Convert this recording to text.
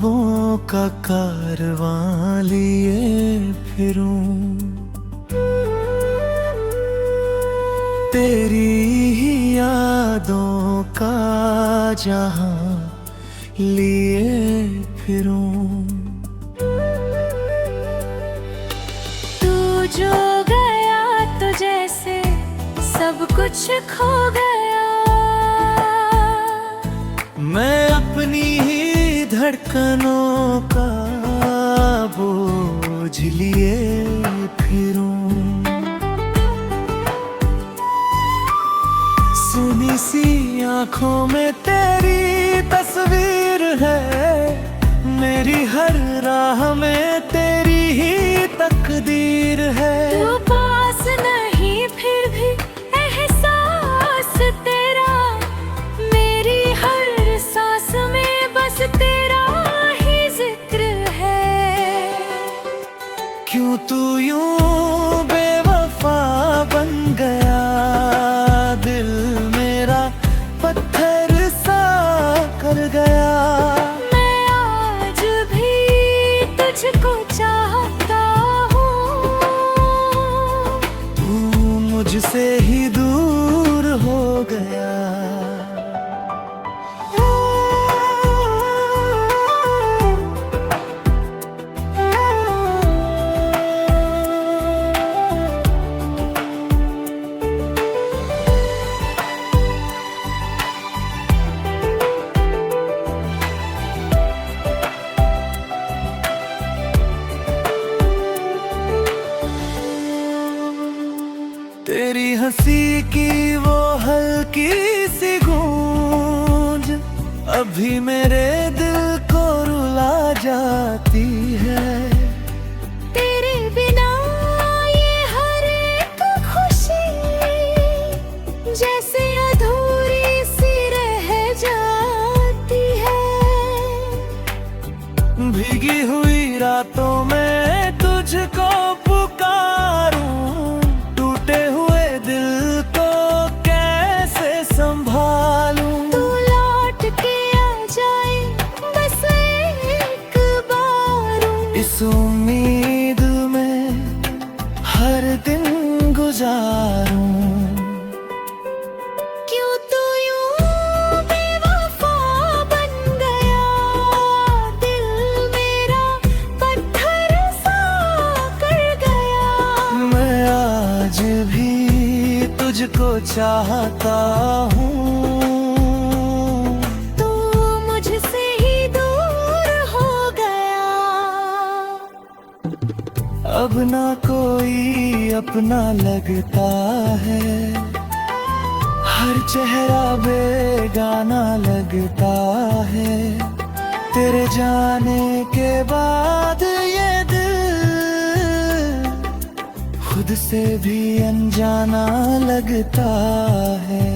ख्वाबों का कारवां लिए फिरूं, तेरी ही यादों का जहां लिए फिरूं। तू जो गया तो जैसे सब कुछ खो गया, मैं अपनी ही धड़कनों का बोझ लिए फिरूं। सुनी सी आंखों में तेरी तस्वीर है, मेरी हर राह में तेरी ही तकदीर है। तू पास नहीं फिर भी एहसास तेरा, मेरी हर सांस में बस तेरा ही जिक्र है। क्यों तू यूं बेवफा बन गया, दिल मेरा पत्थर सा कर गया। मैं आज भी तुझको चाहता हूँ, तू मुझसे ही दूर हो गया। तेरी हंसी की वो हल्की सी गूंज अभी मेरे दिल को रुला जाती है। तेरे बिना ये हर एक खुशी जैसे अधूरी सी रह जाती है। भीगी हुई रातों में तुझको पुकारूं, टूटे हुए दिल को कैसे संभालूं। तू लौट के आ जाए बस एक बार, इस उम्मीद में हर दिन गुजारूं। क्यों तू यूं बेवफा बन गया, दिल मेरा पत्थर सा कर गया। मैं आज भी तुझको चाहता हूँ, तू मुझसे ही दूर हो गया। अब ना कोई अपना लगता है, हर चेहरा बेगाना लगता है। तेरे जाने के बाद ये दिल खुद से भी अनजाना लगता है।